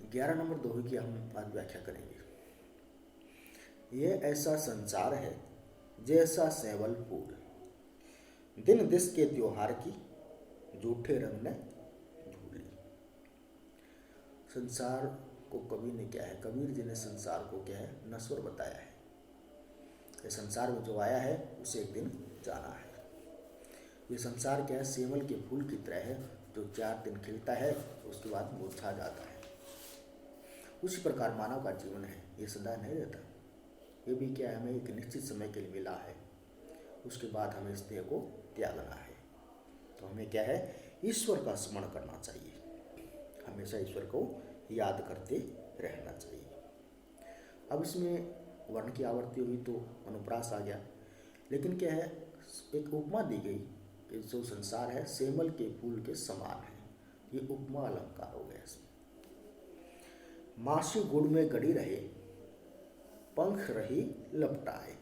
11 number दोहे की हम आज व्याख्या करेंगे। यह ऐसा संसार है जैसा सेवल फूल, दिन दिस के त्योहार की झूठे रंग ने धूली। संसार को कवि ने क्या है, कबीर जी ने संसार को क्या है, नश्वर बताया है। ये संसार में जो आया है उसे एक दिन जाना है। ये संसार क्या है, सेवल के फूल की तरह है जो 4 दिन खिलता है उसके बाद मुरझा जाता है। उसी प्रकार मानव का जीवन है, ये सदा नहीं रहता। ये भी क्या है, हमें एक निश्चित समय के लिए मिला है, उसके बाद हमें इस देह को त्यागना है। तो हमें क्या है, ईश्वर का स्मरण करना चाहिए, हमेशा ईश्वर को याद करते रहना चाहिए। अब इसमें वर्ण की आवृत्ति हुई तो अनुप्रास आ गया, लेकिन क्या है, एक उपमा दी गई कि जो संसार है सेमल के फूल के समान है। ये उपमा अलंकार हो गया इसमें। मासी गुड़ में गड़ी रहे, पंख रही लपटाए,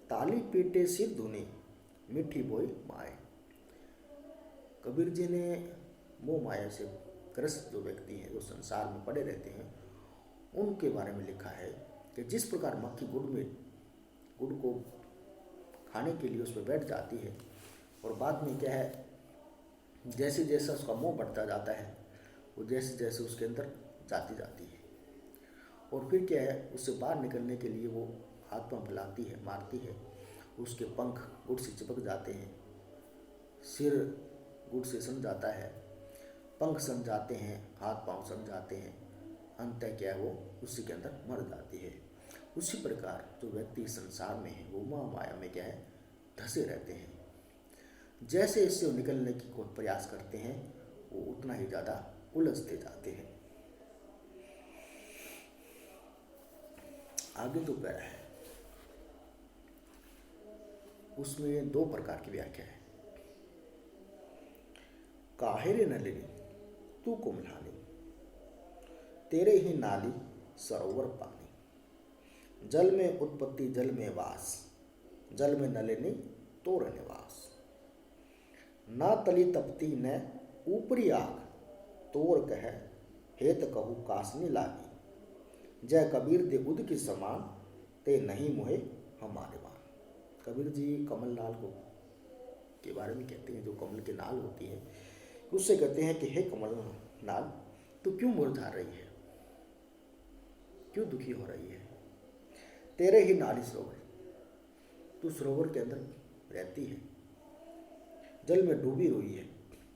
ताली पीटे सिर धुनी, मीठी बोई माए। कबीर जी ने मोह माया से ग्रस्त जो व्यक्ति हैं, जो संसार में पड़े रहते हैं, उनके बारे में लिखा है कि जिस प्रकार मक्खी गुड़ को खाने के लिए उस पर बैठ जाती है और बाद में क्या है, जैसे जैसा उसका मोह बढ़ता जाता है वो जैसे जैसे उसके अंदर जाती है और फिर क्या है, उससे बाहर निकलने के लिए वो हाथ पांव फैलाती है, मारती है, उसके पंख गुड़ से चिपक जाते हैं, सिर गुड़ से सन जाता है, पंख सन जाते हैं, हाथ पांव सन जाते हैं, अंततः क्या है, वो उसी के अंदर मर जाती है। उसी प्रकार जो व्यक्ति संसार में है वो मोह माया में क्या है, धंसे रहते हैं। जैसे इससे निकलने की प्रयास करते हैं वो उतना ही ज़्यादा उलझते जाते हैं। आगे जो पैरा है उसमें 2 प्रकार की व्याख्या है। काहेरे नलिनी तू कुम्भलानी, तेरे ही नाली सरोवर पानी, जल में उत्पत्ति जल में वास, जल में नलिनी तोर निवास। ना तली तपती न ऊपरी आग, तोर कह हेत कहू कासनी लागी, जय कबीर दे उद की समान, ते नहीं मोहे हमारे मान। कबीर जी कमल नाल को के बारे में कहते हैं, जो कमल के नाल होती है उससे कहते हैं कि हे कमल नाल, तू क्यों मुरझा रही है, क्यों दुखी हो रही है। तेरे ही नाली सरोवर, तू सरोवर के अंदर रहती है, जल में डूबी हुई है,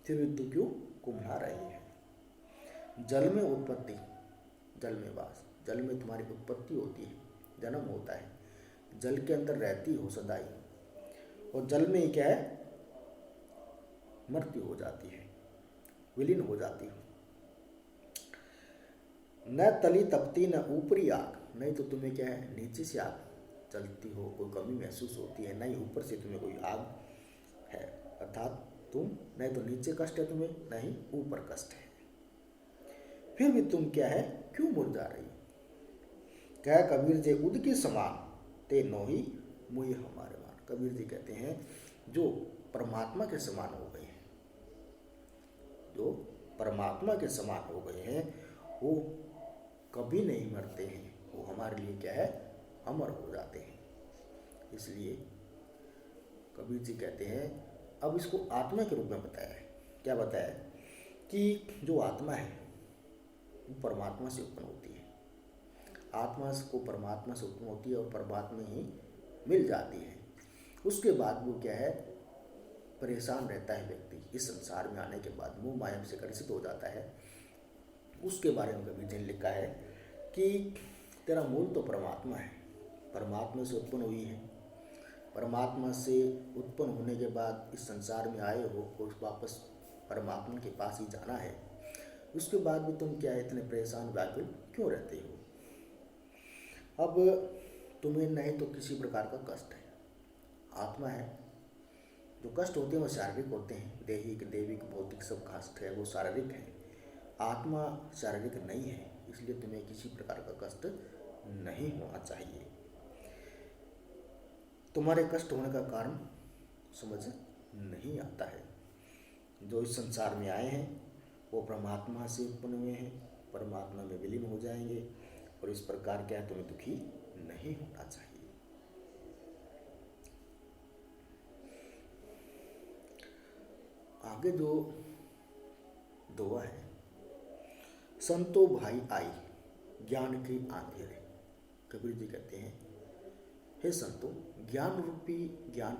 फिर भी तू क्यों कुम्भला रही है। जल में उत्पत्ति जल में वास, जल में तुम्हारी उत्पत्ति होती है, जन्म होता है, जल के अंदर रहती हो सदाई, और जल में ही क्या है, मृत्यु हो जाती है, विलीन हो जाती हो। न तली तपती न ऊपरी आग, नहीं तो तुम्हें क्या है, नीचे से आग चलती हो, कोई कमी महसूस होती है, नहीं ऊपर से तुम्हें कोई आग है, अर्थात तुम नहीं तो नीचे कष्ट है तुम्हें, नहीं ऊपर कष्ट है, फिर भी तुम क्या है, क्यों मुरझा रही। कह कबीर जे उद की समान, ते नोही मुई हमारे मान। कबीर जी कहते हैं जो परमात्मा के समान हो गए हैं, जो परमात्मा के समान हो गए हैं वो कभी नहीं मरते हैं, वो हमारे लिए क्या है, अमर हो जाते हैं। इसलिए कबीर जी कहते हैं, अब इसको आत्मा के रूप में बताया है। क्या बताया कि जो आत्मा है वो परमात्मा से उत्पन्न होती है, आत्मा को परमात्मा से उत्पन्न होती है और परमात्मा ही मिल जाती है। उसके बाद वो क्या है, परेशान रहता है व्यक्ति, इस संसार में आने के बाद मोह माया से ग्रसित हो जाता है। उसके बारे में कबीर जी ने लिखा है कि तेरा मूल तो परमात्मा है, परमात्मा से उत्पन्न हुई है, परमात्मा से उत्पन्न होने के बाद इस संसार में आए हो और वापस परमात्मा के पास ही जाना है, उसके बाद भी तुम क्या है, इतने परेशान व्याकुल क्यों रहते हो। अब तुम्हें नहीं तो किसी प्रकार का कष्ट है, आत्मा है, जो कष्ट होते हैं वो शारीरिक होते हैं, दैहिक दैविक भौतिक सब कष्ट है वो शारीरिक है, आत्मा शारीरिक नहीं है, इसलिए तुम्हें किसी प्रकार का कष्ट नहीं होना चाहिए। तुम्हारे कष्ट होने का कारण समझ नहीं आता है। जो इस संसार में आए हैं वो परमात्मा से उत्पन्न हुए हैं, परमात्मा में विलीन हो जाएंगे। और इस प्रकार क्या है, तुम्हें दुखी नहीं होना चाहिए। आगे जो दुआ है, संतो भाई आई ज्ञान की अंधेरे। कबीर जी कहते हैं, हे संतो, ज्ञान रूपी ज्ञान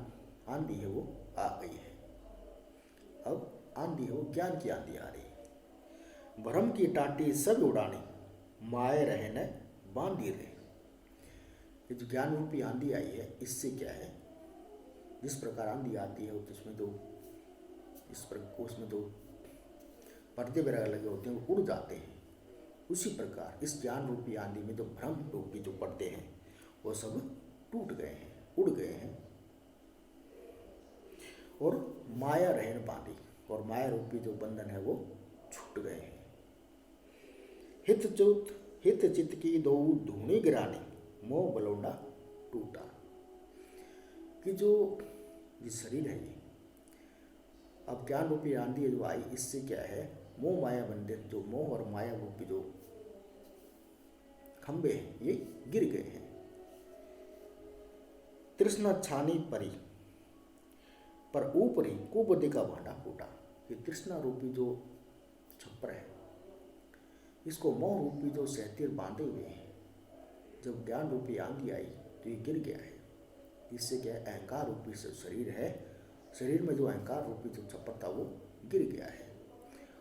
आंधी है वो आ गई है। अब आंधी है वो ज्ञान की आंधी आ रही है। भ्रम की टाटी सब उड़ानी, माए रहे न बांधी रहे। ये जो ज्ञान रूपी आंधी आई है, इससे क्या है, जिस प्रकार आंधी आती है उसमें जो पर्दे वगैरह लगे होते हैं वो उड़ जाते हैं। उसी प्रकार इस ज्ञान रूपी आंधी में जो भ्रम रूपी जो पर्दे हैं वो सब टूट गए हैं, उड़ गए हैं। और माया रहन बांधी, और माया रूपी जो बंधन है वो छूट गए हैं। हित चित्त की दो धूनी गिरानी, मोह बलौंडा टूटा। कि जो ये शरीर है, ये अब ज्ञान रूपी आंधी जो आई, इससे क्या है, मोह माया बंधन, जो मोह और माया रूपी जो खंबे हैं ये गिर गए हैं। तृष्णा छानी परी पर ऊपरी कुबुद्धि का भांडा फूटा। ये तृष्णा रूपी जो छप्पर है, इसको मोह रूपी जो सहतीर बांधे हुए हैं, जब ज्ञान रूपी आंधी आई तो ये गिर गया है। इससे क्या है, अहंकार रूपी से शरीर है, शरीर में जो अहंकार रूपी जो छप्पर था वो गिर गया है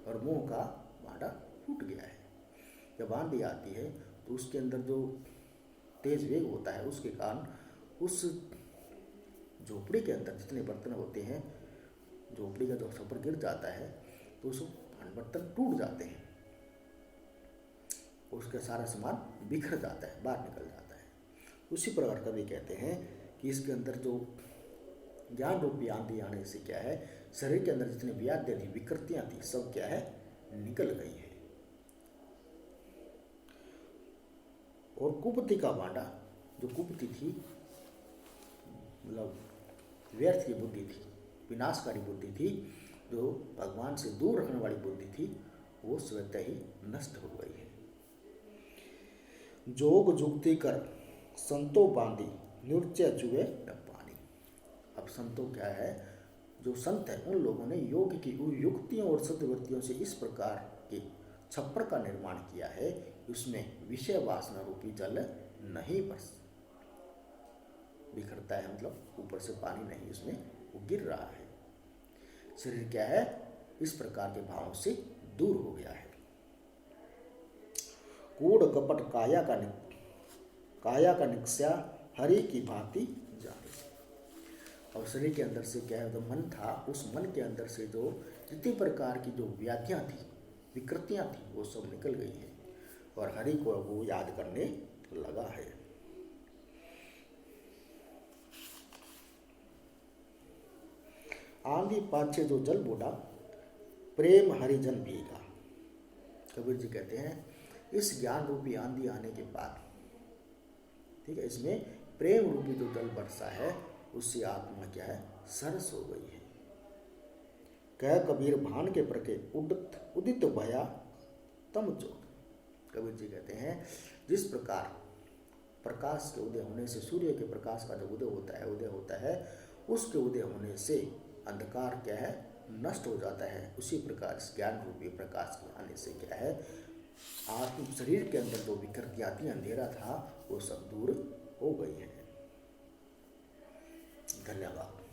और मोह का भांडा फूट गया है। जब आंधी आती है तो उसके अंदर जो तेज वेग होता है, उसके कारण उस झोपड़ी के अंदर जितने बर्तन होते हैं, झोपड़ी का जो छप्पर गिर जाता है तो उस बर्तन टूट जाते हैं, उसका सारा सामान बिखर जाता है, बाहर निकल जाता है। उसी प्रकार कवि कहते हैं कि इसके अंदर जो ज्ञान रूपी आंधी आने से क्या है, शरीर के अंदर जितनी व्याधि थी, विकृतियां थी, सब क्या है, निकल गई है। और कुपति का भांडा, जो कुपति थी, मतलब व्यर्थ की बुद्धि थी, विनाशकारी बुद्धि थी, जो भगवान से दूर रखने वाली बुद्धि थी, वो स्वतः ही नष्ट हो गई है। जोग जुक्ति कर संतो बांधी, निरुच्य चुए न पानी। अब संतो क्या है, जो संत है, उन लोगों ने योग की युक्तियों और सद्वृत्तियों से इस प्रकार के छप्पर का निर्माण किया है, उसमें विषय वासना रूपी जल नहीं बस बिखरता है, मतलब ऊपर से पानी नहीं उसमें वो गिर रहा है। शरीर क्या है, इस प्रकार के भावों से दूर हो गया है। कूड़ कपट काया का निक्ष्या हरि की भांति जाने। और शरीर के अंदर से क्या है, जो मन था, उस मन के अंदर से जो जितनी प्रकार की जो व्याधियां थी, विकृतियां थी, वो सब निकल गई हैं और हरि को वो याद करने लगा है। आंधी पाछे जो जल बूढ़ा, प्रेम हरिजन भीगा। कबीर जी कहते हैं, इस ज्ञान रूपी आंधी आने के बाद, ठीक है, इसमें प्रेम रूपी जो जल बरसा है, उससे आत्मा क्या है, सरस हो गई है। कह कबीर भान के प्रके उदित भया तम चोर। कबीर जी कहते हैं, जिस प्रकार प्रकाश के उदय होने से, सूर्य के प्रकाश का जब उदय होता है, उसके उदय होने से अंधकार क्या है, नष्ट हो जाता है। उसी प्रकार इस ज्ञान रूपी प्रकाश के आने से क्या है, आत्म शरीर के अंदर जो विकृतियां थी, अंधेरा था, वो सब दूर हो गई है। धन्यवाद।